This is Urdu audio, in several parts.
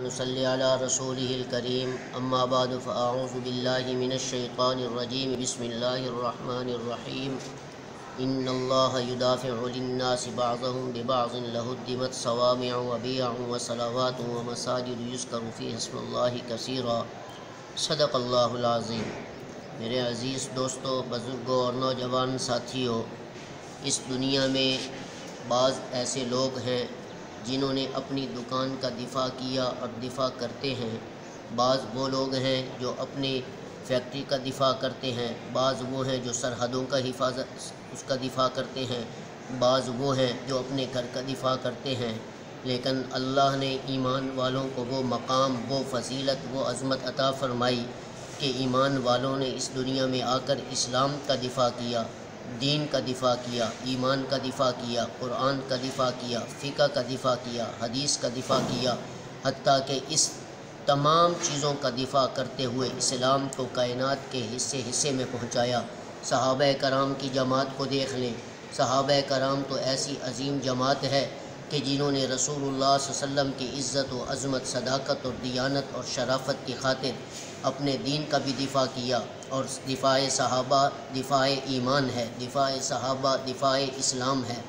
ونصلي على رسوله الكريم أما بعد فأعوذ بالله من الشيطان الرجيم بسم الله الرحمن الرحيم إن الله يدافع للناس بعضهم ببعض لهدمت صوامع وبيع وصلوات ومساجد يذكر فيها اسم الله كثيرا صدق اللہ العظیم۔ میرے عزیز دوستو، بزرگوں اور نوجوان ساتھیوں، اس دنیا میں بعض ایسے لوگ ہیں جنہوں نے اپنی دکان کا دفاع کیا اور دفاع کرتے ہیں۔ بعض وہ لوگ ہیں جو اپنی فیکٹری کا دفاع کرتے ہیں، بعض وہ ہیں جو سرحدوں کا اس کا دفاع کرتے ہیں، بعض وہ ہیں جو اپنے گھر کا دفاع کرتے ہیں۔ لیکن اللہ نے ایمان والوں کو وہ مقام، وہ فضیلت، وہ عظمت عطا فرمائی کہ ایمان والوں نے اس دنیا میں آ کر اسلام کا دفاع کیا، دین کا دفاع کیا، ایمان کا دفاع کیا، قرآن کا دفاع کیا، فقہ کا دفاع کیا، حدیث کا دفاع کیا، حتیٰ کہ اس تمام چیزوں کا دفاع کرتے ہوئے اسلام کو کائنات کے حصے حصے میں پہنچایا۔ صحابہ کرام کی جماعت کو دیکھ لیں۔ صحابہ کرام تو ایسی عظیم جماعت ہے کہ جنہوں نے رسول اللہ صلی اللہ علیہ وسلم کی عزت و عظمت، صداقت اور دیانت اور شرافت کی خاطر اپنے دین کا بھی دفاع کیا۔ اور دفاع صحابہ دفاع ایمان ہے، دفاع صحابہ دفاع اسلام ہے،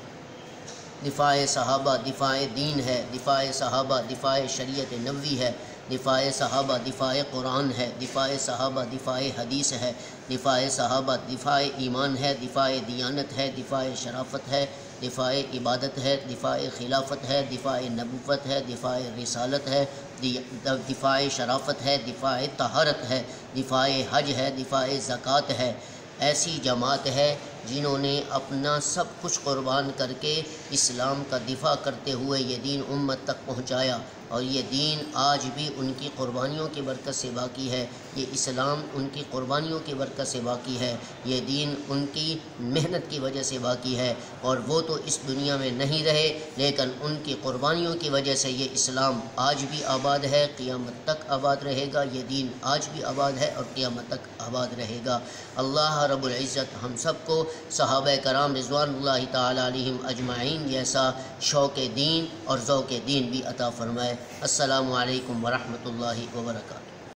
دفاع صحابہ دفاع دین ہے، دفاع صحابہ دفاع شریعت نبوی ہے، دفاع صحابہ دفاع قرآن ہے، دفاع صحابہ دفاع حدیث ہے، دفاع صحابہ دفاع ایمان ہے، دفاع دیانت ہے، دفاع شرافت ہے، دفاع عبادت ہے، دفاع خلافت ہے، دفاع نبوت ہے، دفاع رسالت ہے، دفاع شرافت ہے، دفاع طہارت ہے، دفاع حج ہے، دفاع زکوٰۃ ہے۔ ایسی جماعت ہے جنہوں نے اپنا سب کچھ قربان کر کے اسلام کا دفاع کرتے ہوئے یہ دین امت تک پہنچایا، اور یہ دین آج بھی ان کی قربانیوں کی برکت سے باقی ہے۔ یہ اسلام ان کی قربانیوں کی برکت سے باقی ہے، یہ دین ان کی محنت کی وجہ سے باقی ہے۔ اور وہ تو اس دنیا میں نہیں رہے، لیکن ان کی قربانیوں کی وجہ سے یہ اسلام آج بھی آباد ہے، قیامت تک آباد رہے گا۔ یہ دین آج بھی آباد ہے اور قیامت تک آباد رہے گا۔ اللہ رب العزت ہم سب کو صحابہ کرام رضوان اللہ تعالی علیہم اجمعین جیسا شوق دین اور ذوق دین بھی عطا فرمائے۔ السلام علیکم ورحمۃ اللہ وبرکاتہ۔